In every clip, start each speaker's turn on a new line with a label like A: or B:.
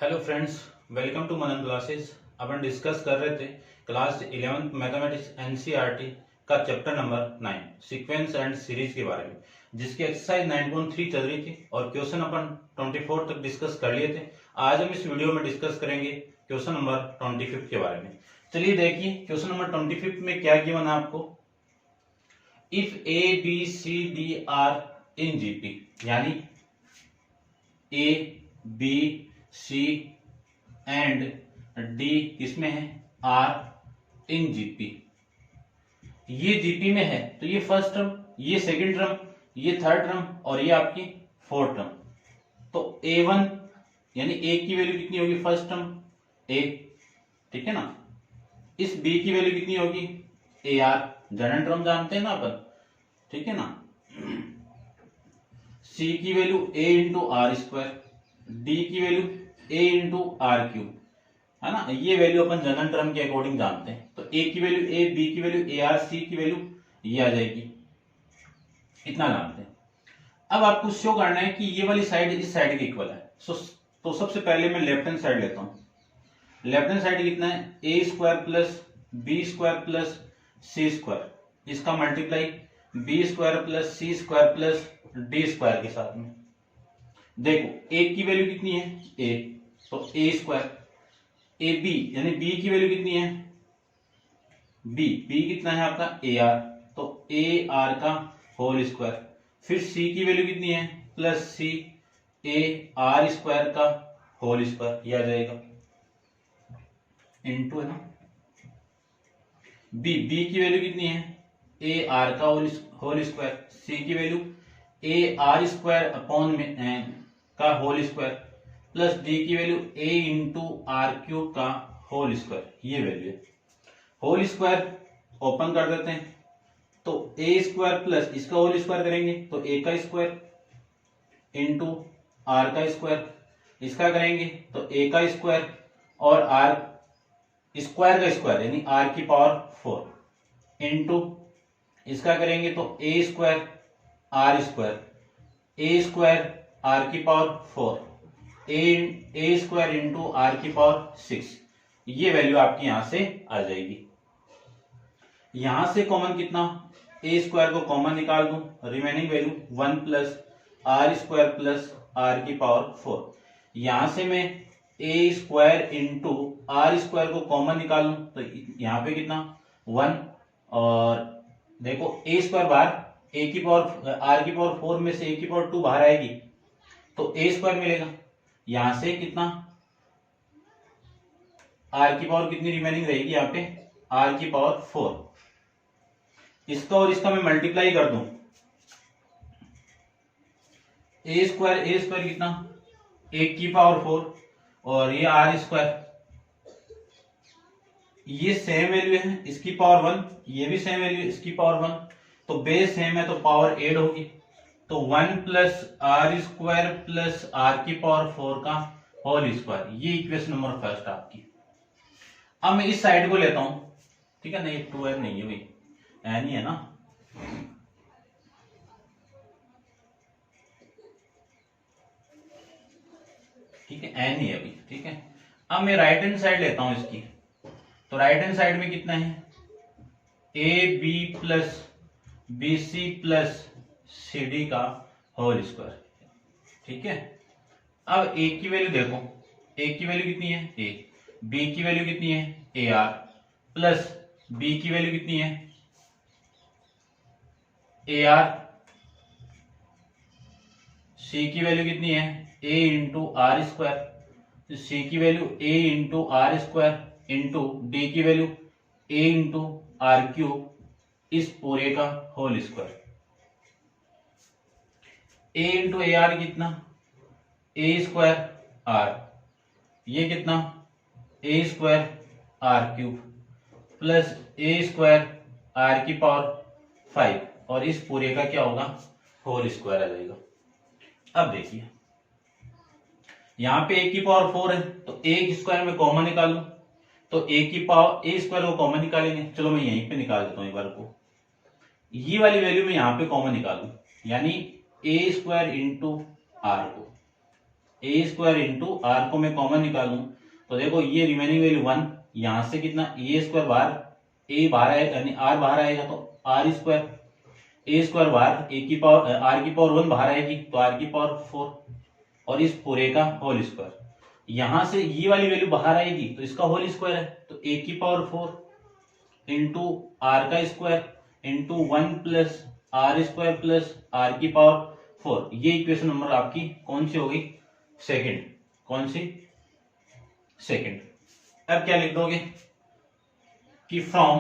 A: Hello friends, welcome to Manan classes. अपन discuss कर रहे थे क्लास 11th मैथमेटिक्स एनसीईआरटी का chapter number 9 sequence and series के बारे में, जिसकी एक्सरसाइज 9.3 चल रही थी और क्वेश्चन अपन 24 तक डिस्कस कर लिए थे। आज हम इस वीडियो में डिस्कस करेंगे क्वेश्चन नंबर 25 के बारे में। चलिए देखिए क्वेश्चन नंबर 25 में क्या गिवन है आपको। If A B C D are in GP, यानी A B C and D किसमें है, आर इन जीपी। ये जीपी में है तो ये फर्स्ट टर्म, ये सेकंड टर्म, ये थर्ड टर्म और ये आपकी फोर्थ टर्म। तो A1 यानी ए की वैल्यू कितनी होगी, फर्स्ट टर्म ए, ठीक है ना। इस बी की वैल्यू कितनी होगी, ए आर, जनरल टर्म जानते हैं ना अपन, ठीक है ना। सी की value A into are square, D की value A into are cube, है ना। ये वैल्यू अपन जनरल टर्म के अकॉर्डिंग जानते हैं। तो ए की वैल्यू ए, बी की वैल्यू ए आर, सी की वैल्यू ये आ जाएगी, इतना जानते हैं। अब आपको शो करना है कि ये वाली साइड इस साइड के इक्वल है। तो सबसे पहले मैं लेफ्ट हैंड साइड लेता हूं। लेफ्ट हैंड साइड कितना है, A square plus B square plus C square, इसका multiply B square plus C square plus D square के साथ में। देखो ए की वैल्यू कितनी है, ए, तो ए स्क्वायर, ए बी यानी बी की वैल्यू कितनी है, बी, बी कितना है आपका ए आर, तो ए आर का होल स्क्वायर। फिर सी की वैल्यू कितनी है, plus C A R square का होल स्क्वायर, ये आ जाएगा इनटू, है ना। बी, बी की वैल्यू कितनी है, ए आर का होल स्क्वायर, सी की value A R square upon में का होल स्क्वायर, प्लस डी की value A into are cube का होल स्क्वायर, ये वैल्यू है। होल स्क्वायर ओपन कर देते हैं, तो ए स्क्वायर प्लस इसका होल स्क्वायर करेंगे तो ए का स्क्वायर इंटू आर का स्क्वायर, इसका करेंगे तो ए का स्क्वायर और आर स्क्वायर का स्क्वायर यानी आर की पावर 4 इंटू इसका करेंगे तो ए square r square, a square are की power 4, a square into r की पावर 6। ये वैल्यू आपकी यहां से आ जाएगी। यहां से कॉमन कितना, ए स्क्वायर को कॉमन निकाल दूं, remaining value 1 plus r square plus r की पावर 4। यहां से मैं a square into are square को कॉमन निकालूं तो यहां पे कितना 1, और देखो ए स्क्वायर बाहर, ए की पावर आर की पावर 4 में से ए की पावर 2 बाहर आएगी तो ए स्क्वायर मिलेगा। यहां से कितना, आर की पावर कितनी रिमेनिंग रहेगी यहाँ पे, आर की पावर 4। इसका और इसका मैं मल्टीप्लाई कर दूं, ए स्क्वायर कितना, एक की पावर 4 और ये आर स्क्वायर, ये सेम वैल्यू है, इसकी पावर 1, ये भी सेम वैल्यू, इसकी पावर 1, तो बेस सेम है तो पावर ऐड होगी। तो 1 plus r square plus r की पावर 4 का होल स्क्वायर, ये इक्वेशन नंबर फर्स्ट आपकी। अब मैं इस साइड को लेता हूं, ठीक है ना, ये 2n नहीं है भाई, n ही है ना। ठीक है, n ही है अभी, ठीक है। अब मैं राइट हैंड साइड लेता हूं इसकी, तो राइट हैंड साइड में कितना है, a b plus b c plus c d का होल स्क्वायर, ठीक है। अब ए की वैल्यू देखो, ए की वैल्यू कितनी है, ए, बी की वैल्यू कितनी है, ए आर, प्लस बी की वैल्यू कितनी है, ए आर, सी की वैल्यू कितनी है, A into are square, C की value A into are square into D की value A into are cube, इस पूरे का whole square. A into A R कितना, ए स्क्वायर आर, ये कितना, A square R cube plus A square are की power 5 और इस पूरे का क्या होगा, होल स्क्वायर आ जाएगा। अब देखिए यहां पे ए की पावर 4 है तो ए स्क्वायर में कॉमन निकालूं तो ए की पावर, ए स्क्वायर को कॉमन निकालेंगे, चलो मैं यहीं पे निकाल देता हूं एक बार को, ये वाली वैल्यू मैं यहां पे कॉमन निकालूं यानी ए स्क्वायर इंटू आर को, ए स्क्वायर इंटू आर को मैं कॉमन निकालूं तो देखो ये रिमेनिंग वैल्यू 1, यहां से कितना ए स्क्वायर बाहर, ए बाहर आएगा यानी आर बाहर आएगा तो आर स्क्वायर, ए स्क्वायर बाहर ए की पावर आर की पावर 1 बाहर आएगी तो आर की पावर 4 और इस पूरे का होल स्क्वायर। यहां से ये वाली वैल्यू बाहर आएगी तो इसका होल स्क्वायर है तो ए की पावर 4 इंटू आर का square into 1 plus r square plus r की पावर 4। ये इक्वेशन नंबर आपकी कौन सी होगी? सेकंड। कौन सी? सेकंड। अब क्या लिख दोगे कि from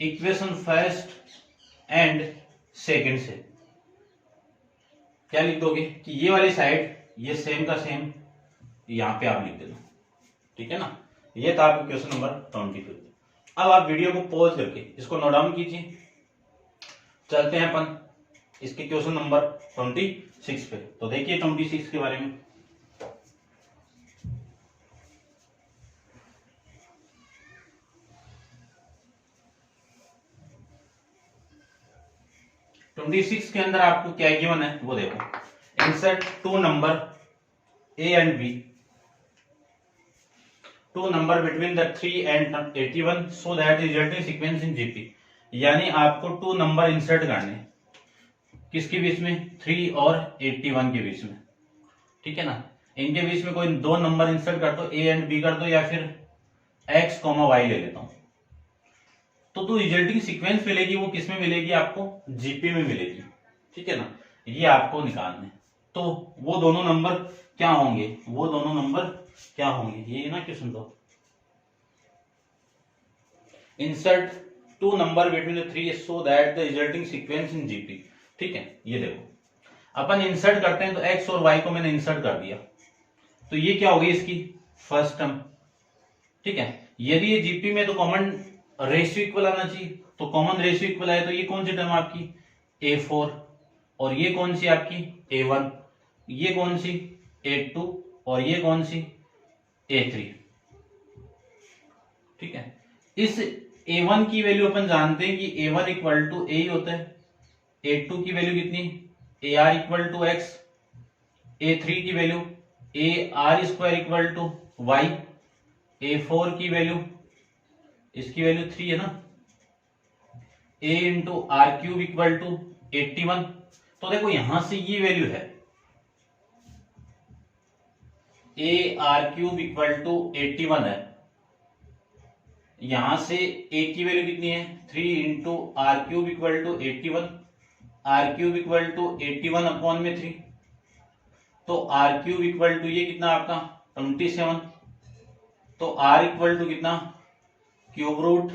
A: equation first and second से क्या लिख दोगे कि ये वाली साइड ये सेम का सेम यहां पे आप लिख देना, ठीक है ना। ये था आपका क्वेश्चन नंबर 25। अब आप वीडियो को पॉज करके इसको नोट डाउन कीजिए। चलते हैं अपन इसके क्वेश्चन नंबर 26 पे। तो देखिए 26 के बारे में। के अंदर आपको क्या गिवन है वो देखो। Insert two number a and b, two number between the 3 and 81 so that resulting sequence in GP. यानी आपको 2 नंबर इंसर्ट करने किसके बीच में? 3 और 81 के बीच में, ठीक है ना। इनके बीच में कोई 2 नंबर इंसर्ट कर दो, ए एंड बी कर दो या फिर एक्स कॉमा वाई ले लेता हूं तो रिजल्टिंग सीक्वेंस मिलेगी वो किस में मिलेगी? आपको जीपी में मिलेगी, ठीक है ना। ये आपको निकालने तो वो दोनों नंबर क्या होंगे? वो दोनों नंबर क्या होंगे? ये ना क्वेश्चन दो। Insert 2 number between the 3 so that the resulting sequence in GP, ठीक है। ये देखो अपन इंसर्ट करते हैं तो एक्स और वाई को मैंने इंसर्ट कर दिया तो ये क्या होगी? इसकी फर्स्ट टर्म, ठीक है। यदि ये जीपी में तो कॉमन रेशियो इक्वल आना चाहिए तो कॉमन रेशियो इक्वल आए तो ये कौन सी टर्म आपकी? A4 और ये कौन सी आपकी? A1, ये कौन सी? A2 और ये कौन सी? A3, ठीक है। इस A1 की वैल्यू अपन जानते हैं कि A1 इक्वल टू ए ही होता है। A2 की वैल्यू कितनी? AR equal to x. A3 की value AR square equal to y. A4 की वैल्यू, इसकी वैल्यू 3 है ना, A into are cube equal to 81। तो देखो यहां से ये वैल्यू है A r cube equal to 81 है। यहां से A की वैल्यू कितनी है? 3 into are cube equal to 81, r cube equal to 81 upon में 3 तो आर क्यूब इक्वल टू ये कितना आपका? 27। तो आर इक्वल टू कितना? क्यूब रूट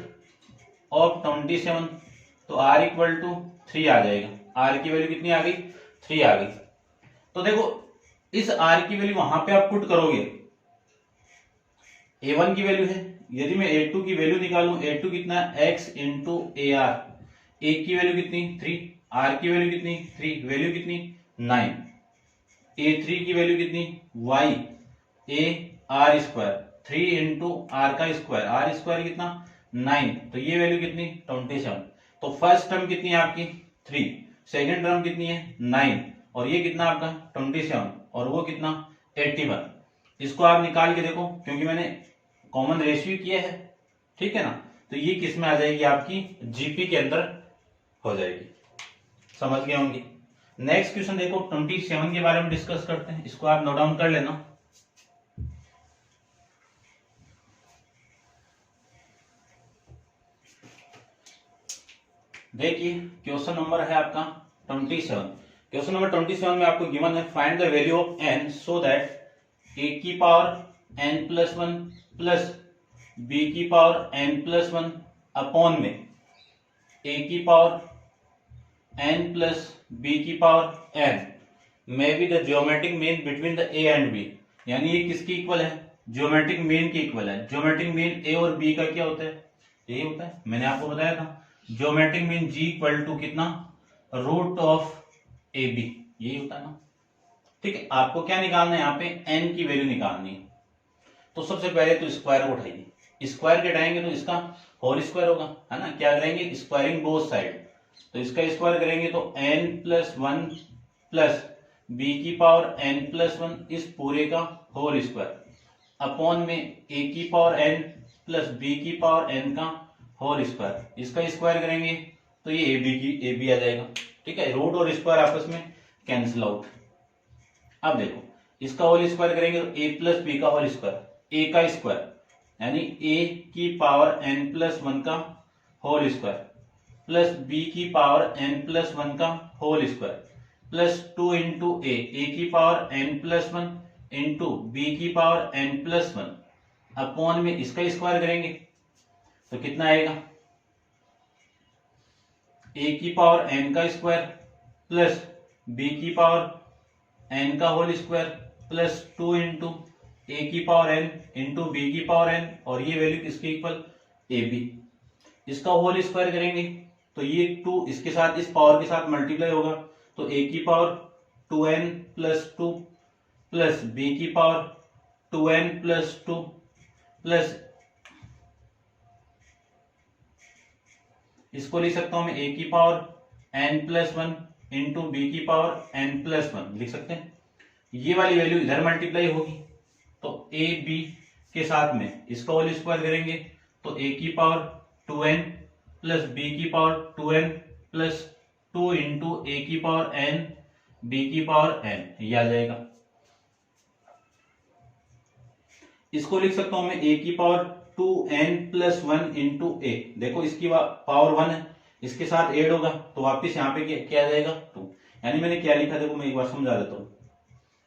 A: ऑफ 27 तो आर इक्वल टू 3 आ जाएगा। आर की वैल्यू कितनी आ गई? 3 आ गई। तो देखो इस आर की वैल्यू वहां पे आप पुट करोगे, A1 की वैल्यू है, यदि मैं A2 की वैल्यू निकालूं, A2 कितना? x इंटू AR, A की वैल्यू कितनी? 3, R की वैल्यू कितनी? 3, वैल्यू कितनी? 9। A3 की वैल्यू कितनी? y AR square, 3 into are का स्क्वायर, आर स्क्वायर कितना? 9, तो ये वैल्यू कितनी? 27। तो फर्स्ट टर्म कितनी है आपकी? 3, सेकेंड टर्म कितनी है? 9 और ये कितना आपका? 27 और वो कितना? 81। इसको आप निकाल के देखो क्योंकि मैंने कॉमन रेशियो किया है, ठीक है ना। तो ये किस में आ जाएगी? आपकी जीपी के अंदर हो जाएगी। समझ गए होंगे। नेक्स्ट क्वेश्चन देखो 27 के बारे में डिस्कस करते हैं। इसको आप नोट डाउन कर लेना। देखिए क्वेश्चन नंबर है आपका 27। क्वेश्चन नंबर 27 में आपको गिवन है find the value of n so that a की power n plus 1 plus b की पावर n प्लस 1 अपॉन में a की पावर n प्लस b की power n may be the geometric mean between the a and b। यानी ये किसकी equal है? Geometric mean की इक्वल है। ज्योमेट्रिक मीन a और b का क्या होता है? यही होता है, मैंने आपको बताया था। Geometric mean g equal to कितना? रूट ऑफ ए बी, यही होता है ना, ठीक है। आपको क्या निकालना है? यहाँ पे n की वैल्यू निकालनी है। तो सबसे पहले तो स्क्वायर को उठाइए। स्क्वायर के हटाएंगे तो इसका होल स्क्वायर होगा, है ना। क्या करेंगे? Squaring both side. तो इसका स्क्वायर करेंगे तो n प्लस 1 प्लस बी की पावर एन प्लस वन इस पूरे का होल स्क्वायर अपॉन में ए की पावर एन प्लस बी की पावर एन का होल स्क्वायर। इसका स्क्वायर करेंगे तो ये ए बी आ जाएगा। ठीक है, रूट और स्क्वायर आपस में कैंसिल आउट। अब देखो इसका होल स्क्वायर करेंगे तो ए प्लस बी का होल स्क्वायर, ए का स्क्वायर यानी ए की पावर एन प्लस वन का होल स्क्वायर प्लस बी की पावर एन प्लस वन का whole square plus 2 into a की power n plus one into b की power n plus one upon में इसका स्क्वायर करेंगे तो कितना आएगा, ए की पावर एन का स्क्वायर प्लस बी की पावर एन का whole square plus 2 into a की पावर एन इंटू बी की पावर एन और ये वैल्यू किसके इक्वल, ए बी। इसका होल स्क्वायर करेंगे तो ये 2 इसके साथ इस पावर के साथ मल्टीप्लाई होगा तो ए की power 2n plus 2 plus B की पावर 2n प्लस 2 प्लस इसको लिख सकता हूं मैं ए की power n plus one into b की पावर n प्लस वन लिख सकते हैं। ये वाली वैल्यू इधर मल्टीप्लाई होगी तो ए बी के साथ में इसका होल स्क्वायर करेंगे तो ए की पावर 2n प्लस बी की power 2n plus 2 into a की पावर n बी की पावर n ये आ जाएगा। इसको लिख सकता हूं मैं ए की power 2n plus one into a, देखो इसकी पावर 1 है इसके साथ ऐड होगा तो वापिस यहाँ पे क्या आ जाएगा 2, यानी मैंने क्या लिखा देखो मैं एक बार समझा देता हूं।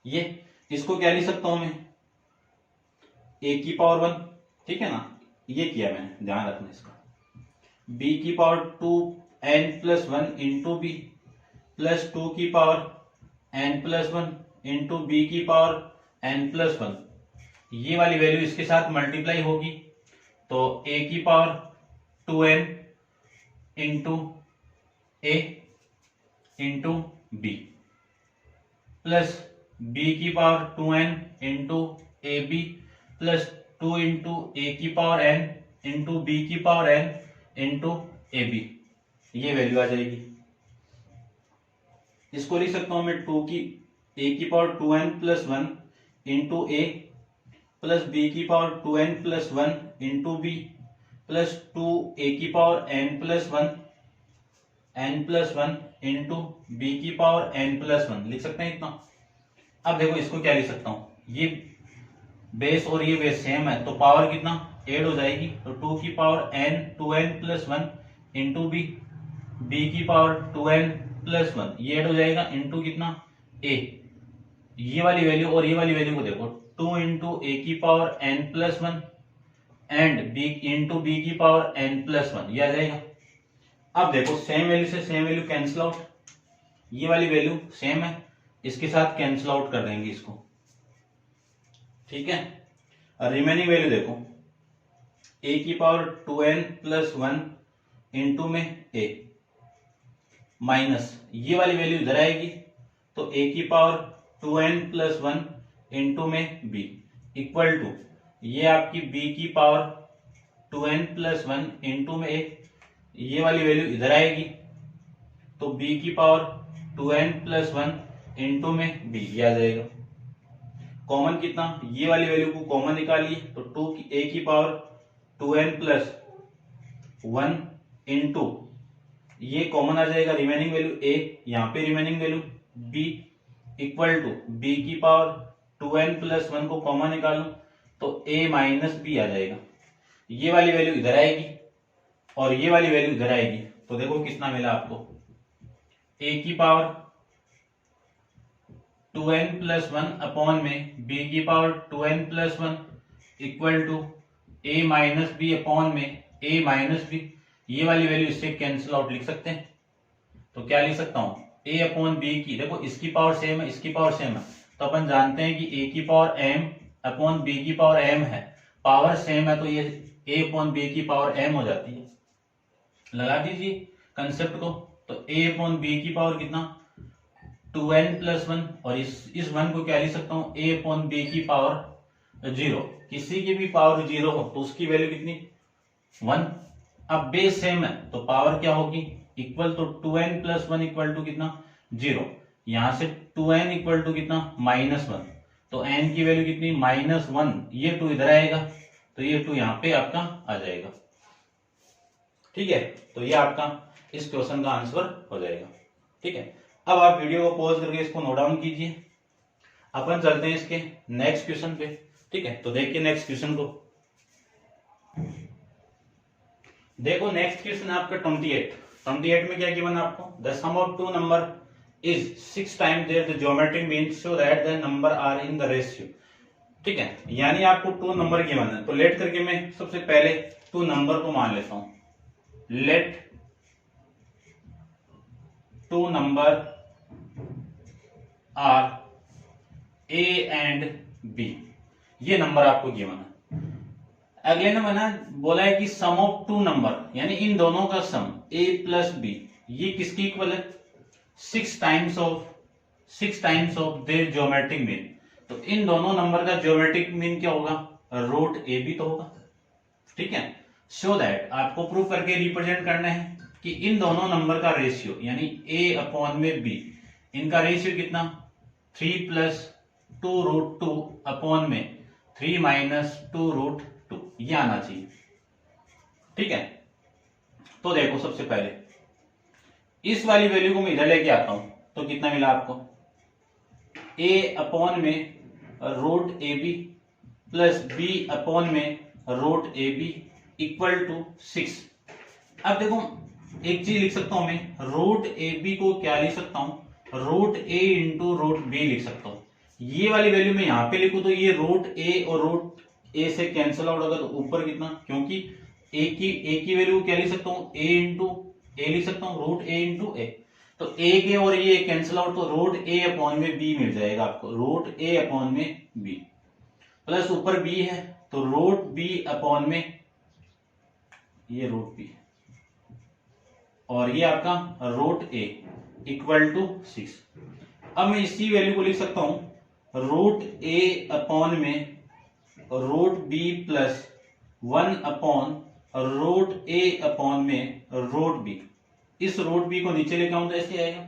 A: ये इसको क्या लिख सकता हूं मैं ए की पावर 1, ठीक है ना, ये किया मैंने, ध्यान रखना इसका, बी की power 2n plus one into b plus 2 की power n plus one into b की पावर n प्लस वन, ये वाली वैल्यू इसके साथ मल्टीप्लाई होगी तो a की power 2n into a into b plus b की power 2n into a b plus 2 into a की पावर n इंटू बी की power n into a b, ये वैल्यू आ जाएगी। इसको लिख सकता हूं मैं 2 की ए की power 2n plus one into a plus B की power 2n plus one into b plus 2 a की power n plus one into b की पावर n प्लस वन लिख सकते हैं इतना। अब देखो इसको क्या लिख सकता हूं, ये बेस और ये बेस सेम है तो पावर कितना ऐड हो जाएगी तो 2 की power n 2n plus one into b की पावर 2n प्लस वन ये ऐड हो जाएगा इंटू कितना a, ये वाली वैल्यू और ये वाली वैल्यू को देखो 2 इंटू ए की power n plus one and b into b की पावर n प्लस वन ये आ जाएगा। अब देखो सेम वैल्यू से सेम वैल्यू कैंसिल आउट, ये वाली वैल्यू सेम है इसके साथ कैंसिल आउट कर देंगे इसको, ठीक है। और रिमेनिंग वैल्यू देखो ए की power 2n plus one into में ए माइनस ये वाली वैल्यू इधर आएगी तो ए की power 2n plus one into में बी इक्वल टू ये आपकी b की power 2n plus one into में a, ये वाली वैल्यू इधर आएगी तो b की power 2n plus one into में b ये आ जाएगा। कॉमन कितना, ये वाली वैल्यू को कॉमन निकालिए तो a की power 2n plus one into ये कॉमन आ जाएगा रिमेनिंग वैल्यू a, यहाँ पे remaining value b equal to b की पावर 2n प्लस वन को कॉमन निकालो तो a माइनस बी आ जाएगा। ये वाली वैल्यू इधर आएगी और ये वाली वैल्यू इधर आएगी तो देखो कितना मिला आपको, a की power 2n plus one upon में b की power 2n plus one equal to a minus b upon में a माइनस बी, ये वाली वैल्यू इससे कैंसिल आउट लिख सकते हैं तो क्या लिख सकता हूं a अपॉन बी की, देखो इसकी पावर सेम है इसकी पावर सेम है तो अपन जानते हैं कि a की पावर m अपॉन बी की पावर m है, पावर सेम है तो ये a अपॉन बी की पावर m हो जाती है। लगा दीजिए कंसेप्ट को तो a अपॉन बी की पावर कितना 2n प्लस वन और इस वन को क्या लिख सकता हूं a अपॉन बी की पावर 0, किसी की भी पावर 0 हो तो उसकी वैल्यू कितनी 1। अब बेस सेम है तो पावर क्या होगी इक्वल तो 2n plus one equal to कितना 0, यहां से 2n इक्वल टू कितना -1, तो n की वैल्यू कितनी -1, ये 2 इधर आएगा तो ये 2 यहाँ पे आपका आ जाएगा। ठीक है, तो ये आपका इस क्वेश्चन का आंसर हो जाएगा। ठीक है, अब आप वीडियो को पॉज करके इसको नोट डाउन कीजिए, अपन चलते हैं इसके नेक्स्ट क्वेश्चन पे। ठीक है, तो देखिए नेक्स्ट क्वेश्चन को, देखो नेक्स्ट क्वेश्चन है आपका 28 में क्या गिवन आपको, the sum of two number is 6 times their the geometric mean so that the number are in the ratio. ठीक है, यानी आपको 2 नंबर गिवन है, तो लेट करके मैं सबसे पहले 2 नंबर को मान लेता हूं। Let 2 number are a and b, ये नंबर आपको गिवन है। अगले ने मैंने बोला है कि सम ऑफ 2 नंबर, यानी इन दोनों का सम a प्लस बी, ये किसकी इक्वल है 6 times of their geometric mean. तो इन दोनों नंबर का ज्योमेट्रिक मीन क्या होगा, रूट ए बी तो होगा। ठीक है, सो दैट आपको प्रूव करके रिप्रेजेंट करना है कि इन दोनों नंबर का रेशियो यानी a अपॉन में b, इनका रेशियो कितना 3 प्लस 2 रूट 2 अपॉन में 3 माइनस 2 रूट 2, ये आना चाहिए। ठीक है, तो देखो सबसे पहले इस वाली वैल्यू को मैं इधर लेके आता हूं तो कितना मिला आपको, a अपॉन में root a b plus b upon में root a b equal to 6। अब देखो एक चीज लिख सकता हूं मैं, रूट ए बी को क्या लिख सकता हूं, रूट ए इंटू रूट बी लिख सकता हूं। ये वाली वैल्यू मैं यहां पे लिखूं तो ये रूट ए और रूट ए से कैंसिल आउट होगा, तो ऊपर कितना, क्योंकि ए की वैल्यू क्या लिख सकता हूं, ए इंटू ए लिख सकता हूं, रूट ए इंटू ए। तो ए के और ये कैंसिल आउट, तो रूट ए अपॉन में बी मिल जाएगा आपको, रूट ए अपॉन में बी प्लस ऊपर बी है तो रूट बी अपॉन में ये रूट बी और ये आपका रूट ए इक्वल टू 6। अब मैं इसी वैल्यू को लिख सकता हूं रूट ए अपॉन में root b plus 1 upon root a upon में रूट बी। इस रूट बी को नीचे लेके आऊं तो ऐसे आएगा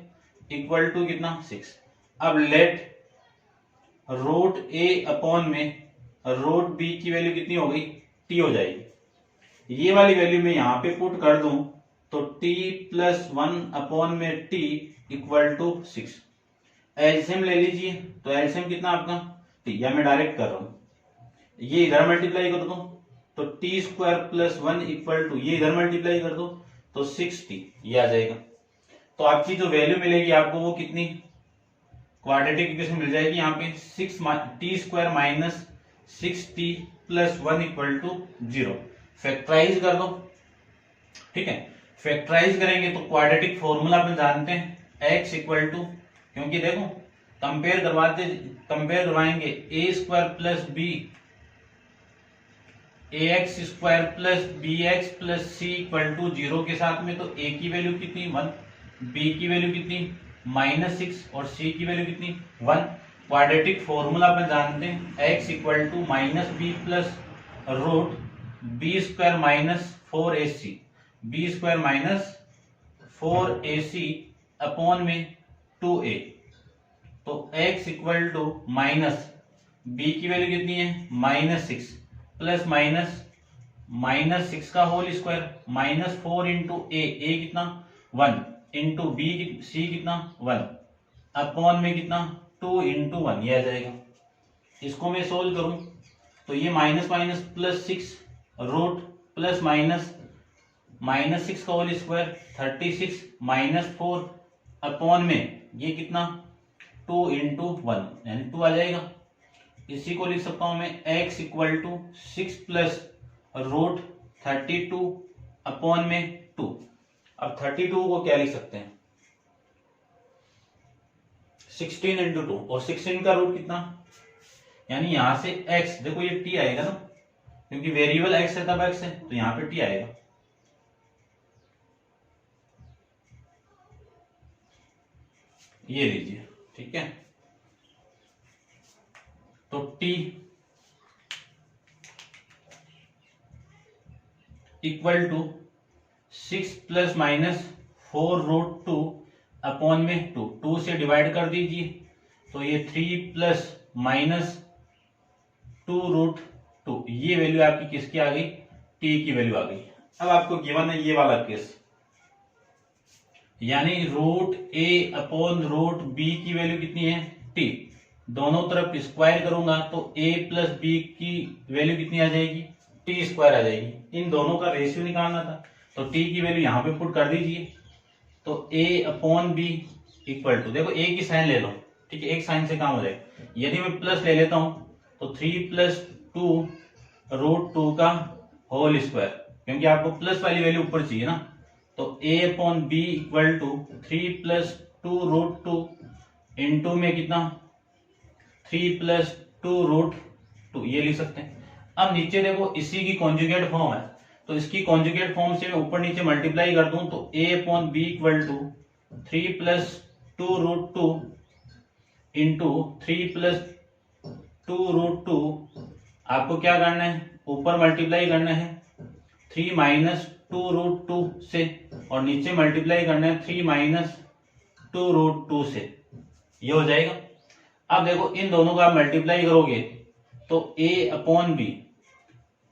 A: इक्वल टू कितना 6। अब लेट रूट ए अपॉन में रूट बी की वैल्यू कितनी हो गई, टी हो जाएगी। ये वाली वैल्यू मैं यहां पे पुट कर दूं तो t प्लस 1 अपॉन में t इक्वल टू 6। एलसीएम ले लीजिए, तो एलसीएम कितना आपका t, या मैं डायरेक्ट कर रहा हूं, ये इधर मल्टीप्लाई कर दो तो t square plus 1 equal to, ये इधर मल्टीप्लाई कर दो तो 6t, ये आ जाएगा। तो आपकी जो वैल्यू मिलेगी आपको वो कितनी, क्वाड्रेटिक इक्वेशन मिल जाएगी यहाँ पे 6 t square minus 6t plus 1 equal to 0। Factorize कर दो। ठीक है, फैक्टराइज करेंगे तो क्वाड्रेटिक फॉर्मूला अपन जानते हैं x इक्वल टू, क्योंकि देखो कंपेयर करवाएंगे a square plus b a x square plus b x plus c equal to 0 के साथ में, तो a की वैल्यू कितनी 1, b की वैल्यू कितनी -6 और c की वैल्यू कितनी 1। क्वाड्रेटिक फॉर्मूला अपन जानते हैं x equal to minus b plus root b square minus 4ac, b square minus 4ac upon में 2a। तो x equal to minus b की वैल्यू कितनी है -6 प्लस माइनस 6 का होल स्क्वायर -4 इंटू ए कितना 1 इंटू बी सी कितना 1 upon में कितना 2 इंटू 1, ये आ जाएगा। इसको मैं सोल्व करूं तो ये minus minus plus 6 root plus minus 6 का होल स्क्वायर 36 -4 अपॉन में ये कितना 2 इंटू 1 यानी 2 आ जाएगा। इसी को लिख सकता हूं मैं x equal to 6 plus root 32 upon में 2। अब 32 को क्या लिख सकते हैं 16 इंटू 2 और 16 का रूट कितना, यानी यहां से x, देखो ये t आएगा ना, क्योंकि वेरिएबल x है तब x है, तो यहां पे t आएगा। ये लीजिए, ठीक है, तो t equal to 6 plus minus 4 root 2 upon में 2 से डिवाइड कर दीजिए तो ये 3 प्लस माइनस 2√2, ये वैल्यू आपकी किसकी आ गई, टी की वैल्यू आ गई। अब आपको गिवन है ये वाला केस, यानी √a/√b की वैल्यू कितनी है, टी। दोनों तरफ स्क्वायर करूंगा तो a प्लस बी की वैल्यू कितनी आ जाएगी, टी स्क्वायर आ जाएगी। इन दोनों का रेशियो निकालना था, तो टी की वैल्यू यहां पे पुट कर दीजिए। तो a/b इक्वल टू, देखो a की साइन ले लो, ठीक है, एक साइन से काम हो जाएगा। यदि मैं प्लस ले लेता हूं तो 3 + 2√2 का होल स्क्वायर, क्योंकि आपको प्लस वाली वैल्यू ऊपर चाहिए ना। तो a/b इक्वल टू 3 + 2√2 इंटू में कितना, 3 + 2√2, ये लिख सकते हैं। अब नीचे देखो इसी की कॉन्जुगेट फॉर्म है, तो इसकी कॉन्जुगेट फॉर्म से मैं ऊपर नीचे मल्टीप्लाई कर दूं तो a/b इक्वल टू 3 + 2√2 इंटू 3 + 2√2, आपको क्या करना है, ऊपर मल्टीप्लाई करना है 3 - 2√2 से, और नीचे मल्टीप्लाई करना है 3 - 2√2 से, ये हो जाएगा। अब देखो इन दोनों का आप मल्टीप्लाई करोगे तो a/b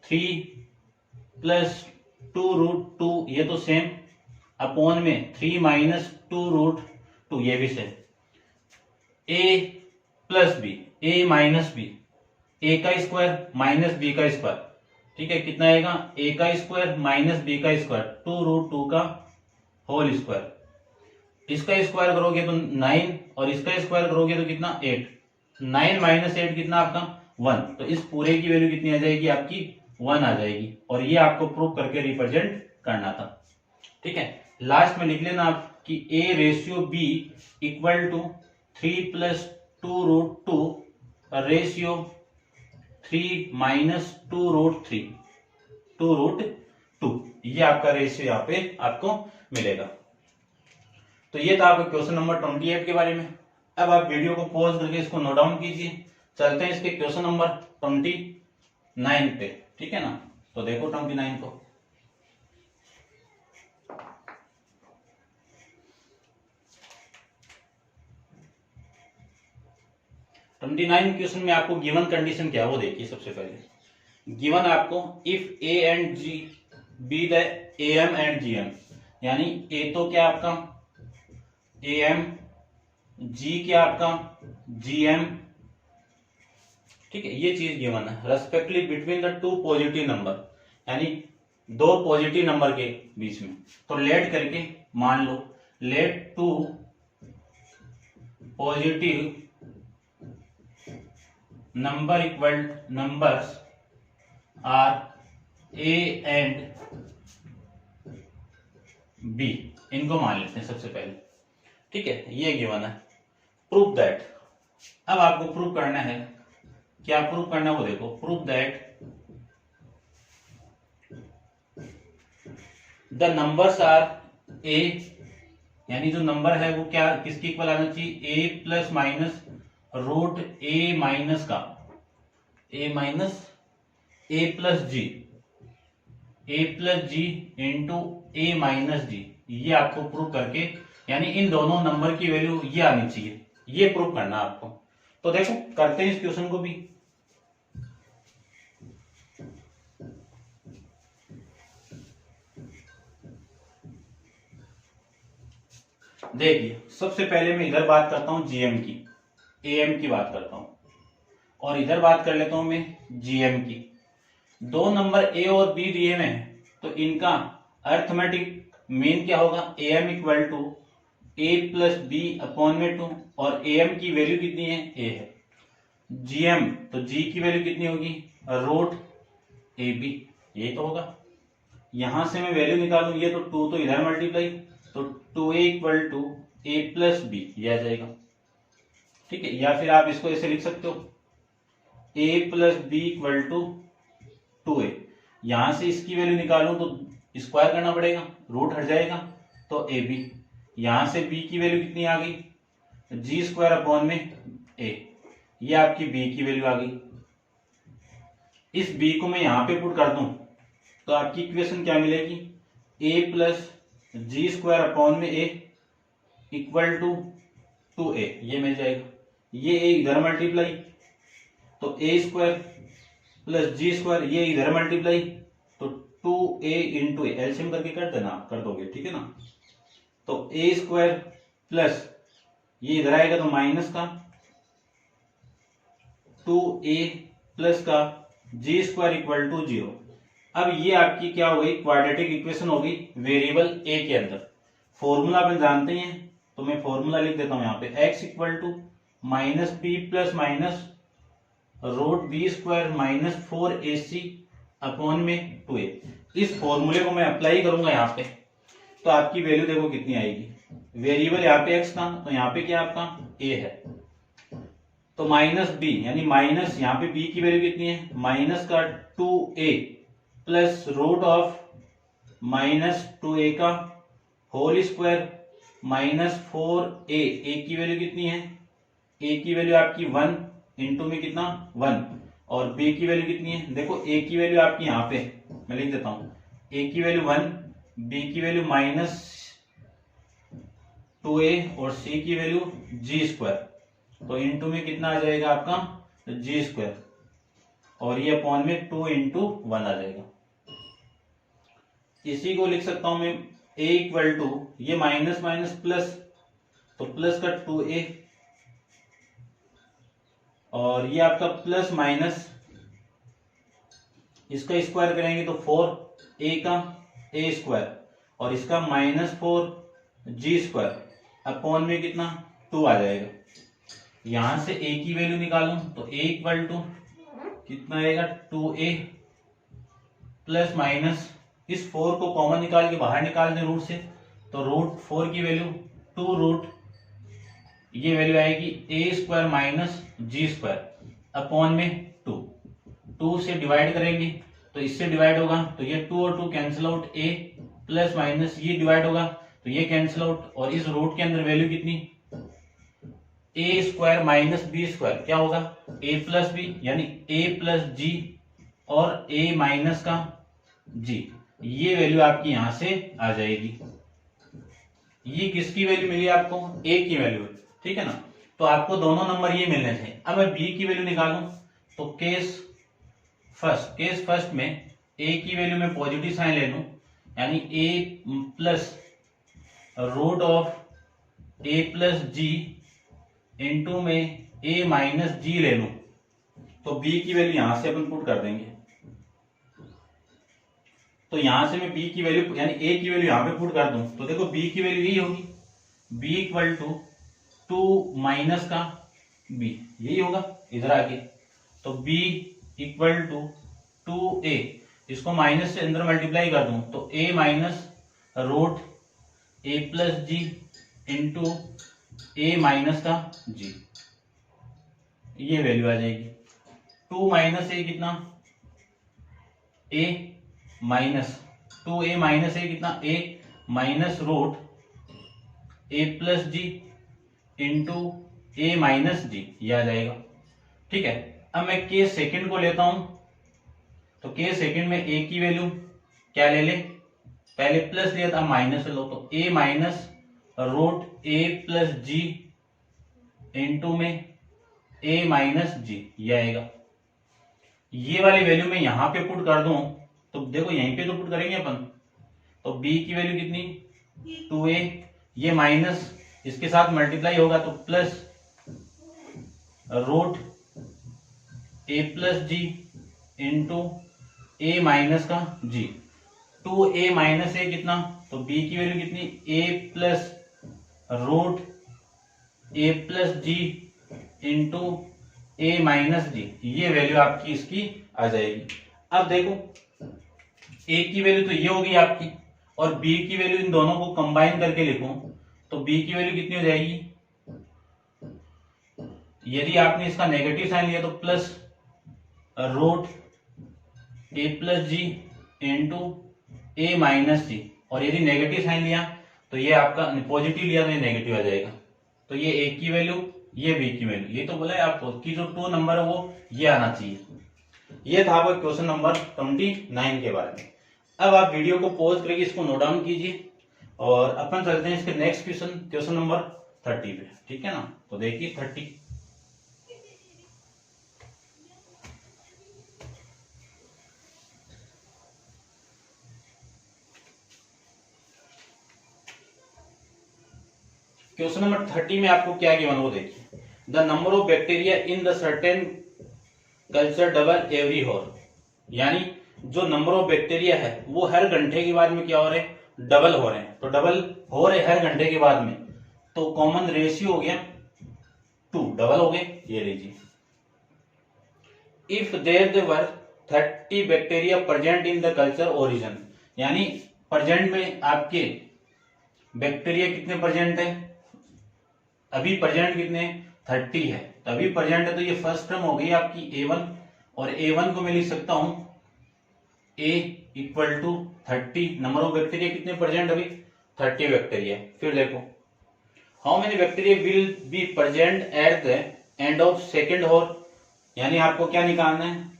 A: 3 + 2√2, ये तो सेम, अपॉन में 3 - 2√2, ये भी same. a + b, a - b, a का स्क्वायर माइनस b का स्क्वायर, ठीक है, कितना आएगा, a का स्क्वायर माइनस b का स्क्वायर 2√2 का होल स्क्वायर। इसका स्क्वायर करोगे तो 9, और इसका स्क्वायर करोगे तो कितना, 8। 9 - 8 कितना आपका, 1। तो इस पूरे की वैल्यू कितनी आ जाएगी आपकी, 1 आ जाएगी। और ये आपको प्रूव करके रिप्रेजेंट करना था, ठीक है। लास्ट में लिख लेना आप कि a/b इक्वल टू 3 + 2√2 रेशियो 3 - 2√2, ये आपका रेशियो यहाँ पे आपको मिलेगा। तो ये था आपका क्वेश्चन नंबर 28 के बारे में। अब आप वीडियो को पॉज करके इसको नोट डाउन कीजिए। चलते हैं इसके क्वेश्चन नंबर 29 पे, ठीक है ना। तो देखो 29 को, क्वेश्चन में आपको गिवन कंडीशन क्या है वो देखिए। सबसे पहले गिवन आपको if a and g be the am and gm, यानी a तो क्या आपका am, g क्या आपका gm, ठीक है, ये चीज गिवन है। Respectively between the two positive number, यानी दो पॉजिटिव नंबर के बीच में। तो लेट करके मान लो, let two positive numbers are a and b, इनको मान लेते हैं सबसे पहले, ठीक है, ये गिवन है। प्रूव दैट, अब आपको प्रूव करना है, क्या प्रूव करना है वो देखो। Prove that the numbers are a, यानी जो नंबर है वो क्या, किसके इक्वल आना चाहिए, a plus minus root a minus का a minus a plus g into a minus g, ये आपको प्रूव करके, यानी इन दोनों नंबर की वैल्यू ये आनी चाहिए, ये प्रूव करना आपको। तो देखो करते हैं इस क्वेश्चन को भी। देखिए सबसे पहले मैं इधर बात करता हूं जीएम की, एएम की बात करता हूं, और इधर बात कर लेता हूं मैं जीएम की। दो नंबर ए और बी दिए हुए हैं, तो इनका अर्थमेटिक मीन क्या होगा, AM equal to a plus b upon में 2, और एएम की वैल्यू कितनी है, ए है। जीएम, तो जी की वैल्यू कितनी होगी, रूट ए बी, यही तो होगा। यहां से मैं वैल्यू निकालू, ये तो 2 तो इधर मल्टीप्लाई, तो 2a equal to a plus b, ये आ जाएगा, ठीक है। या फिर आप इसको ऐसे लिख सकते हो, a plus b equal to 2a। यहां से इसकी वैल्यू निकालूं तो स्क्वायर करना पड़ेगा, रूट हट जाएगा, तो ए बी। यहां से b की वैल्यू कितनी आ गई, जी स्क्वायर अपॉन में a, ये आपकी b की वैल्यू आ गई। इस b को मैं यहां पे पुट कर दूं तो आपकी इक्वेशन क्या मिलेगी, a plus g square upon में a इक्वल टू 2a, ये मिल जाएगा। ये ए इधर मल्टीप्लाई, तो ए स्क्वायर प्लस जी स्क्वायर, ये इधर मल्टीप्लाई, तो 2a इंटू एलसीएम करके कर देना, आप कर दोगे, ठीक है ना। तो ए स्क्वायर प्लस ये इधर आएगा तो माइनस का 2a प्लस का जी स्क्वायर इक्वल टू 0। अब ये आपकी क्या हो गई, क्वाड्रेटिक इक्वेशन हो गई वेरिएबल a के अंदर। फॉर्मूला अपन जानते हैं, तो मैं फॉर्मूला लिख देता हूं यहाँ पे, x equal to minus p plus minus root b square minus 4ac upon में 2a। इस फॉर्मूले को मैं अप्लाई करूंगा यहाँ पे, तो आपकी वैल्यू देखो कितनी आएगी। वेरिएबल यहाँ पे x का, तो यहाँ पे क्या आपका a है, तो माइनस b यानी माइनस, यहाँ पे b की वैल्यू कितनी है, माइनस का 2a plus root of minus 2a का whole square minus 4a। a की वैल्यू कितनी है, a की वैल्यू आपकी 1 इंटू में कितना 1, और b की वैल्यू कितनी है, देखो a की वैल्यू आपकी यहाँ पे मैं लिख देता हूं, a की वैल्यू 1, b की वैल्यू माइनस 2a और c की वैल्यू जी स्क्वायर, तो इंटू में कितना आ जाएगा आपका जी स्क्वायर, और ये अपॉन में 2 इंटू 1 आ जाएगा। इसी को लिख सकता हूं मैं a इक्वल टू, ये माइनस माइनस प्लस, तो प्लस का 2a, और ये आपका प्लस माइनस, इसका स्क्वायर करेंगे तो 4a का a स्क्वायर, और इसका माइनस 4g स्क्वायर अपॉन में कितना 2 आ जाएगा। यहां से a की वैल्यू निकालूं तो a इक्वल टू कितना आएगा 2a प्लस माइनस, इस 4 को कॉमन निकाल के बाहर निकाल दें रूट से, तो रूट 4 की वैल्यू 2 रूट, ये वैल्यू आएगी a square minus g square upon में 2 से डिवाइड करेंगे तो इससे डिवाइड होगा, तो ये 2 और 2 cancel out, a plus minus ये डिवाइड होगा तो ये कैंसिल आउट, और इस रूट के अंदर वैल्यू कितनी, a square minus B square, क्या होगा a प्लस बी यानी a प्लस जी और a माइनस का g, ये वैल्यू आपकी यहां से आ जाएगी। ये किसकी वैल्यू मिली आपको, a की वैल्यू, ठीक है ना। तो आपको दोनों नंबर ये मिलने थे। अब मैं b की वैल्यू निकालूं तो केस फर्स्ट में a की वैल्यू में पॉजिटिव साइन ले लूं, यानी a plus root of a plus g into में a माइनस जी ले लूं, तो b की वैल्यू यहां से अपन पुट कर देंगे। तो यहां से मैं b की वैल्यू यानी a की वैल्यू यहां पे पुट कर दूं, तो देखो b की वैल्यू यही होगी, b इक्वल टू 2 माइनस का b, यही होगा इधर आके, तो b इक्वल टू 2a, इसको माइनस से अंदर मल्टीप्लाई कर दूं तो a minus root a plus g into a minus का g, ये वैल्यू आ जाएगी। 2 माइनस a कितना, a minus 2a minus a कितना, a minus root a plus g into a minus g, ये आ जाएगा, ठीक है। अब मैं केस सेकंड को लेता हूं, तो केस सेकंड में a की वैल्यू क्या ले ले, पहले प्लस लिया था माइनस लो, तो a minus root a plus g into में a माइनस जी, ये आएगा। ये वाली वैल्यू मैं यहां पे पुट कर दूं, तो देखो यहीं पे तो पुट करेंगे अपन, तो b की वैल्यू कितनी 2a, ये माइनस इसके साथ मल्टीप्लाई होगा तो plus root a plus g into a minus का g, 2a माइनस a कितना, तो b की वैल्यू कितनी a plus root a plus g into a minus g, ये वैल्यू आपकी इसकी आ जाएगी। अब देखो a की वैल्यू तो ये होगी आपकी, और b की वैल्यू इन दोनों को कंबाइन करके लिखूं तो b की वैल्यू कितनी हो जाएगी, यदि आपने इसका नेगेटिव साइन लिया तो plus root a plus g into a minus g, और यदि नेगेटिव साइन लिया तो ये आपका पॉजिटिव लिया तो ये नेगेटिव आ जाएगा। तो ये a की वैल्यू, ये b की वैल्यू, ये तो बोला है आपको कि जो 2 नंबर है वो ये आना चाहिए। ये था आपका क्वेश्चन नंबर 29 के बारे में। अब आप वीडियो को पॉज करके इसको नोट डाउन कीजिए और अपन चलते हैं इसके नेक्स्ट क्वेश्चन नंबर 30 पे, ठीक है ना। तो देखिए 30, क्वेश्चन नंबर 30 में आपको क्या गिवन वो देखिए, the number of bacteria in the certain culture double every hour, यानी जो नंबर ऑफ बैक्टीरिया है वो हर घंटे के बाद में क्या हो रहे हैं, डबल हो रहे हैं। तो डबल हो रहे हर घंटे के बाद में, तो कॉमन रेशियो हो गया 2, डबल हो गए। ये लीजिए, if there were 30 bacteria present in the culture origin, यानी प्रेजेंट में आपके बैक्टीरिया कितने प्रेजेंट है, अभी प्रेजेंट कितने 30 है, तो अभी प्रेजेंट है, तो ये फर्स्ट टर्म हो गई आपकी A1, और A1 को मैं लिख सकता हूं A equal to 30, number of bacteria कितने प्रेजेंट अभी 30 बैक्टीरिया। फिर देखो, how many bacteria will be present at the end of second hour, यानी आपको क्या निकालना है,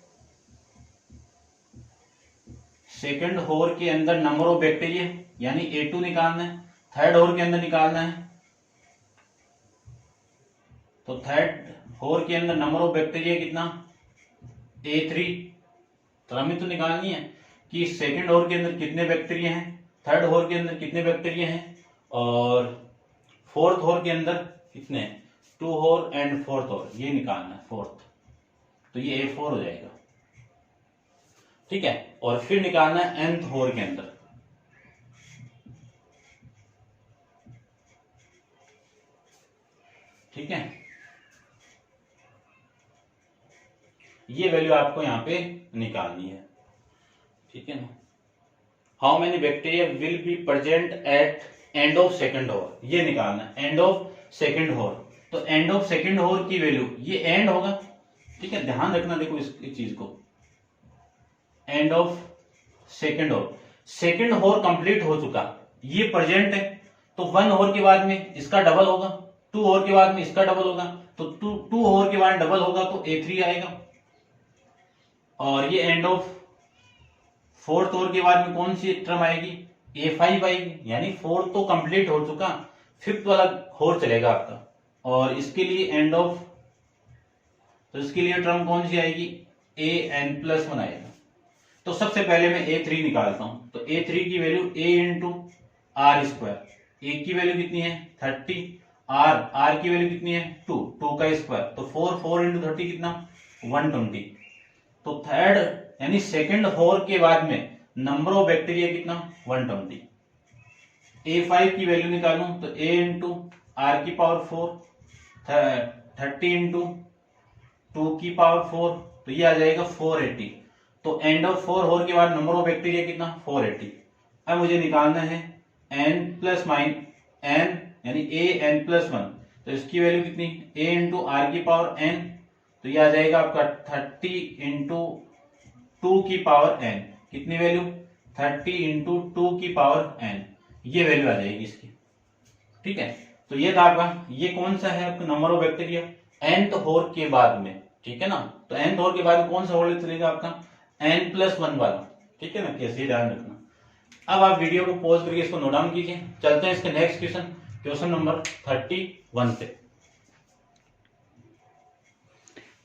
A: सेकेंड होर के अंदर नंबर ऑफ बैक्टीरिया यानी A2 निकालना है, थर्ड होर के अंदर निकालना है, तो थर्ड होर के अंदर नंबर ऑफ बैक्टीरिया कितना A3, तो हमें तो निकालनी है कि सेकेंड होर के अंदर कितने बैक्टीरिया हैं, थर्ड होर के अंदर कितने बैक्टीरिया हैं, और फोर्थ होर के अंदर कितने, 2 होर एंड फोर्थ होर, ये निकालना है फोर्थ, तो ये A4 हो जाएगा। ठीक है, और फिर निकालना है nth होर के अंदर, ठीक है, ये वैल्यू आपको यहां पे निकालनी है। ठीक है ना, how many bacteria will be present eight and of second होर, ये निकालना है एंड ऑफ सेकेंड होर, तो एंड ऑफ सेकेंड होर की वैल्यू, ये एंड होगा, ठीक है, ध्यान रखना, देखो इस चीज को, एंड ऑफ सेकेंड होर, सेकेंड होर कंप्लीट हो चुका, ये प्रेजेंट है, तो 1 होर के बाद में इसका डबल होगा, 2 होर के बाद में इसका डबल होगा, तो 2 होर के बाद डबल होगा तो A3 आएगा, और ये एंड ऑफ फोर्थ होर के बाद में कौन सी टर्म आएगी, A5 आएगी, यानी फोर्थ तो कंप्लीट हो चुका, फिफ्थ वाला होर चलेगा आपका, और इसके लिए एंड ऑफ, तो इसके लिए टर्म कौन सी आएगी, AN+1 आएगा। तो सबसे पहले मैं A3 निकालता हूं, तो A3 की value A into R square, A की वैल्यू कितनी है 30, R की वैल्यू कितनी है 2 का स्क्वायर, तो 4 इंटू 30 कितना 120, तो थर्ड यानी सेकंड होर के बाद में नंबर ऑफ बैक्टीरिया कितना 120, A5 की वैल्यू निकालूं तो A इंटू R की पावर 4, 30 इंटू 2 की पावर 4, तो ये आ जाएगा 480, तो एंड ऑफ 4 होर के बाद नंबर ऑफ बैक्टीरिया कितना 480। अब मुझे निकालना है n यानी AN+1, तो इसकी वैल्यू कितनी A इंटू R की पावर n, तो ये आ जाएगा आपका 30 इंटू 2 की पावर n, कितनी वैल्यू 30 इंटू 2 की पावर n, ये वैल्यू आ जाएगी इसकी। ठीक है, तो ये था आपका, ये कौन सा है आपका नंबर ऑफ बैक्टीरिया nth होर के बाद में, ठीक है ना, तो nth होर के बाद में कौन सा होर चलेगा आपका n+1 वाला, ठीक है ना, कैसे ध्यान रखना। अब आप वीडियो को पॉज करके इसको नोट डाउन कीजिए, चलते हैं इसके नेक्स्ट क्वेश्चन नंबर 31 पे।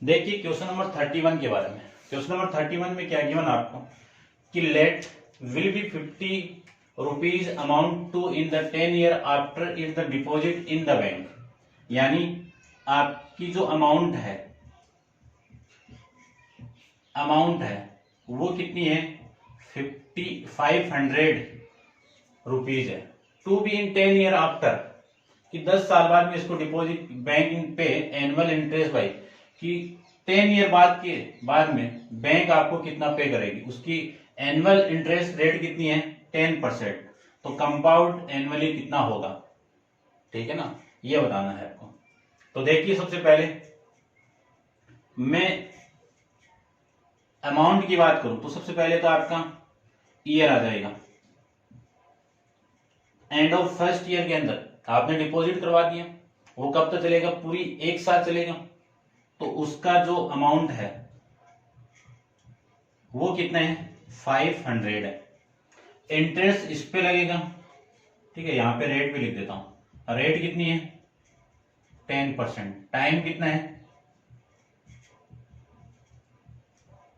A: देखिए क्वेश्चन नंबर 31 के बारे में, क्वेश्चन नंबर 31 में क्या गिवन आपको कि let will be 50 rupees amount to in the 10 year after is the deposit in the bank, यानी आपकी जो अमाउंट है वो कितनी है 500 रुपीज है, to be in 10 year after, कि 10 साल बाद में इसको डिपॉजिट बैंक इन पे एनुअल इंटरेस्ट बाई, कि 10 ईयर बाद में बैंक आपको कितना पे करेगी, उसकी एनुअल इंटरेस्ट रेट कितनी है 10%, तो कंपाउंड एनुअली कितना होगा, ठीक है ना, ये बताना है आपको। तो देखिए सबसे पहले मैं अमाउंट की बात करूं तो सबसे पहले तो आपका ईयर आ जाएगा, एंड ऑफ फर्स्ट ईयर के अंदर आपने डिपॉजिट करवा दिया, वो कब तक चलेगा, पूरी 1 साल चलेगा, तो उसका जो अमाउंट है वो कितना है 500 है, इंटरेस्ट इस पे लगेगा, ठीक है, यहां पे रेट भी लिख देता हूं, रेट कितनी है 10%, टाइम कितना है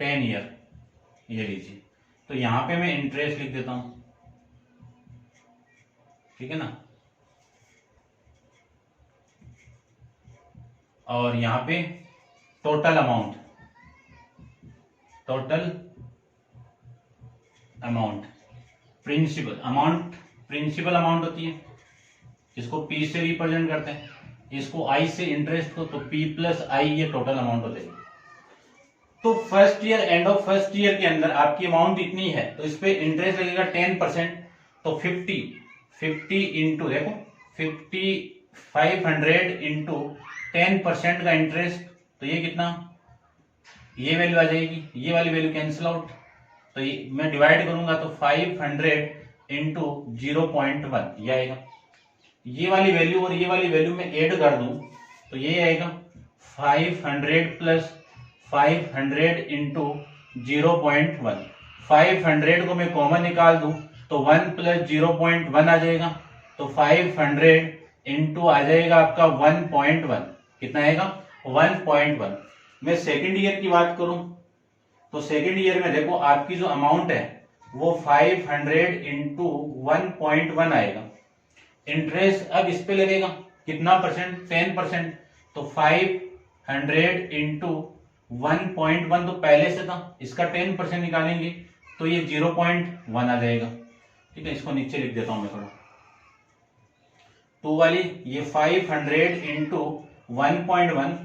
A: 10 ईयर, ये लीजिए, तो यहां पे मैं इंटरेस्ट लिख देता हूं, ठीक है ना, और यहाँ पे टोटल अमाउंट प्रिंसिपल अमाउंट होती है, इसको पी से रिप्रेजेंट करते हैं, इसको आई से इंटरेस्ट को, तो पी प्लस आई ये टोटल अमाउंट हो जाएगी। तो first year, end of first year के अंदर आपकी अमाउंट इतनी है, तो इस पे इंटरेस्ट लगेगा 10%, तो 50 इंटू देखो 500 इंटू 10% का इंटरेस्ट, तो ये कितना, ये वैल्यू आ जाएगी, ये वाली वैल्यू कैंसिल आउट, तो ये मैं डिवाइड करूंगा तो 500 इंटू 0.1 ये आएगा। ये वाली वैल्यू और ये वाली वैल्यू में ऐड कर दूं तो ये आएगा 500 प्लस 500 इंटू 0.1। 500 को मैं कॉमन निकाल दूं तो 1 प्लस 0.1 आ जाएगा, तो 500 इंटू आ जाएगा आपका 1.1, कितना आएगा 1.1। मैं सेकेंड ईयर की बात करूं तो सेकेंड ईयर में देखो आपकी जो अमाउंट है वो 500 इंटू 1.1 आएगा। इंटरेस्ट अब इस पे लगेगा कितना परसेंट, 10%, तो 500 इंटू 1.1 तो पहले से था, इसका 10% निकालेंगे तो ये 0.1 आ जाएगा। ठीक है, इसको नीचे लिख देता हूं मैं थोड़ा, टू वाली ये 500 इंटू 1.1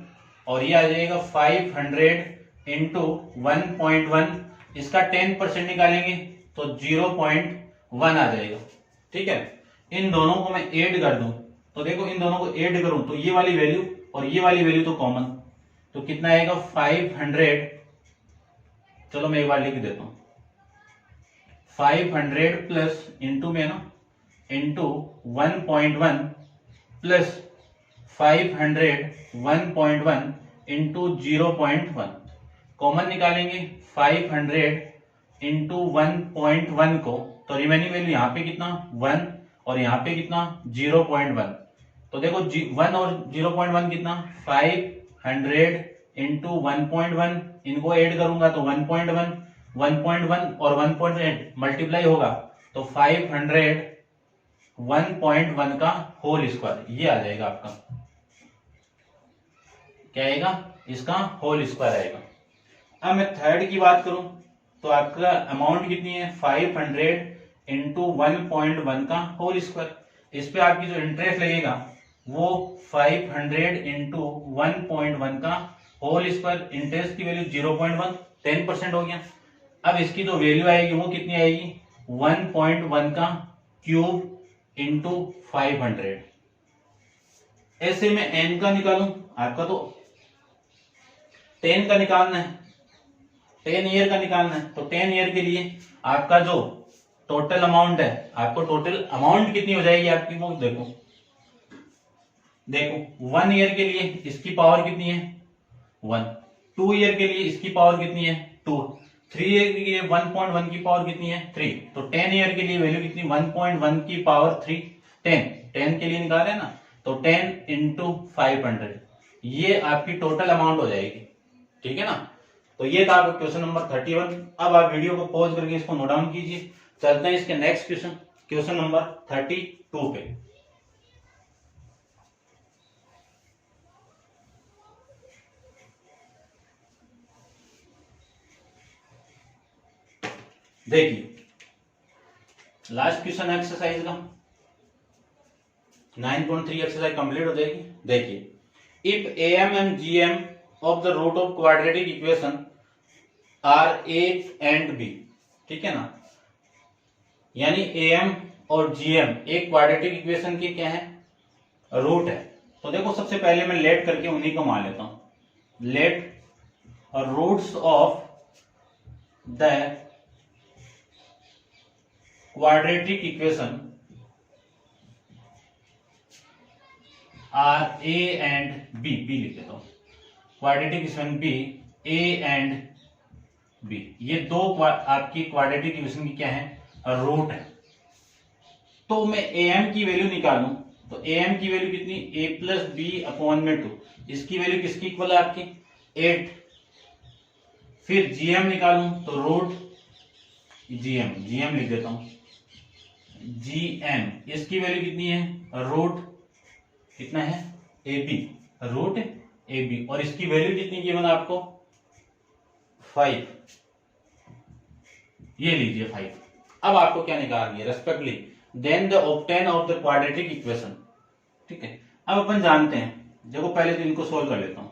A: और ये आ जाएगा 500 इंटू 1.1, इसका 10% निकालेंगे तो 0.1 आ जाएगा। ठीक है, इन दोनों को मैं ऐड कर दूं तो देखो इन दोनों को ऐड करूं तो ये वाली वैल्यू और ये वाली वैल्यू तो कॉमन, तो कितना आएगा 500, चलो मैं एक बार लिख देता हूं, 500 प्लस इंटू में ना इंटू 1.1 प्लस 500 1.1 इंटू 0.1, कॉमन निकालेंगे 500 इंटू 1.1 को, तो रिमेनिंग वैल्यू यहाँ पे कितना 1 और यहाँ पे कितना 0.1, तो देखो 1 और 0.1 कितना 500 इंटू 1.1, इनको ऐड करूंगा तो 1.1 और 1.8 मल्टीप्लाई होगा तो 500 1.1 का होल स्क्वायर, ये आ जाएगा आपका, क्या आएगा, इसका होल स्क्वायर आएगा। अब मैं थर्ड की बात करूं तो आपका अमाउंट कितनी है 500 इंटू 1.1 का होल स्क्वायर, इस पे आपकी जो इंटरेस्ट लगेगा वो 500 इंटू 1.1 का होल स्क्वायर, इंटरेस्ट की वैल्यू 0.1, 10% हो गया। अब इसकी जो वैल्यू आएगी वो कितनी आएगी 1.1 का क्यूब इंटू 500। ऐसे में n का निकालूं, आपका तो 10 का निकालना है, 10 ईयर का निकालना है, तो 10 ईयर के लिए आपका जो टोटल अमाउंट है, आपको टोटल अमाउंट कितनी हो जाएगी आपकी वो देखो 1 ईयर के लिए इसकी पावर कितनी है 1, 2 ईयर के लिए इसकी पावर कितनी है 2, 3 ईयर के लिए 1.1 की पावर कितनी है 3, तो 10 ईयर के लिए वैल्यू कितनी 1.1 की पावर 3, 10 के लिए निकाल रहे हैं ना, तो 10 इंटू 500 ये आपकी टोटल अमाउंट हो जाएगी। ठीक है ना, तो ये था आपका क्वेश्चन नंबर 31। अब आप वीडियो को पॉज करके इसको नोट डाउन कीजिए, चलते हैं इसके नेक्स्ट क्वेश्चन नंबर 32 पे। देखिए लास्ट क्वेश्चन एक्सरसाइज का 9.3 एक्सरसाइज कंप्लीट हो जाएगी। देखिए if M and GM of the root of quadratic equation are a and b, ठीक है ना, यानी एम और जीएम एक क्वाड्रेटिक इक्वेशन की क्या है रूट है। तो देखो सबसे पहले मैं लेट करके उन्हीं को मान लेता हूं, let roots of the quadratic equation are a and b, b लिख देता हूं, quadratic equation b a and b, ये दो आपकी क्वाड्रेटिक इक्वेशन की क्या है रूट है। तो मैं एम की वैल्यू निकालूं तो एम की वैल्यू कितनी ए प्लस बी अपॉन में 2, इसकी वैल्यू किसकी इक्वल है आपकी 8। फिर जीएम निकालूं तो रूट जीएम लिख देता हूं, जीएम इसकी वैल्यू कितनी है रूट कितना है a b, root a b, और इसकी वैल्यू कितनी गिवन आपको 5, ये लीजिए 5। अब आपको क्या निकालनी है respectively, then the obtain of the quadratic equation. ठीक है, अब अपन जानते हैं, देखो पहले तो इनको सोल्व कर लेता हूं।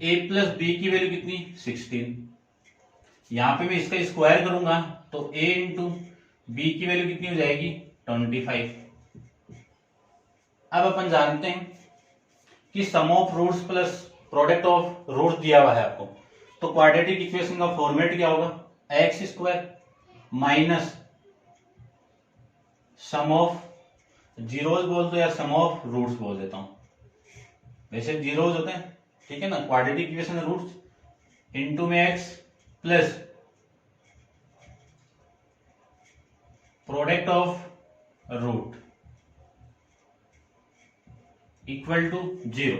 A: a प्लस बी की वैल्यू कितनी 16, यहां पे मैं इसका स्क्वायर करूंगा तो a इंटू बी की वैल्यू कितनी हो जाएगी 25। अब अपन जानते हैं कि sum of roots plus product of roots दिया हुआ है आपको, तो क्वाड्रेटिक इक्वेशन का फॉर्मेट क्या होगा x square minus sum of zeros बोल दो या सम ऑफ रूट्स बोल देता हूं, वैसे जीरोस होते हैं, ठीक है ना, क्वाड्रेटिक इक्वेशन रूट्स इनटू में x plus product of root equal to 0।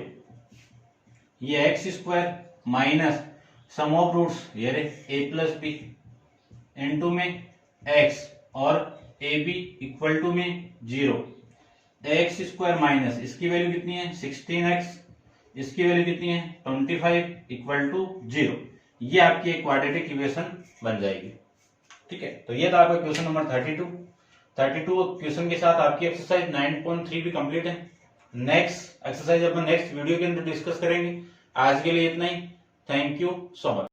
A: ये x square minus sum of roots ये रहे ए प्लस बी इनटू में एक्स और ए बी इक्वल टू में 0। एक्स स्क्वायर माइनस इसकी वैल्यू कितनी है 16x, इसकी वैल्यू कितनी है 25 इक्वल टू 0। ये आपकी एक क्वाड्रेटिक इक्वेशन बन जाएगी। ठीक है, तो ये था आपका क्वेश्चन नंबर 32 क्वेश्चन के साथ आपकी एक्सरसाइज 9.3 भी कंप्लीट है। नेक्स्ट एक्सरसाइज अपन नेक्स्ट वीडियो के अंदर डिस्कस करेंगे। आज के लिए इतना ही। Thank you so much.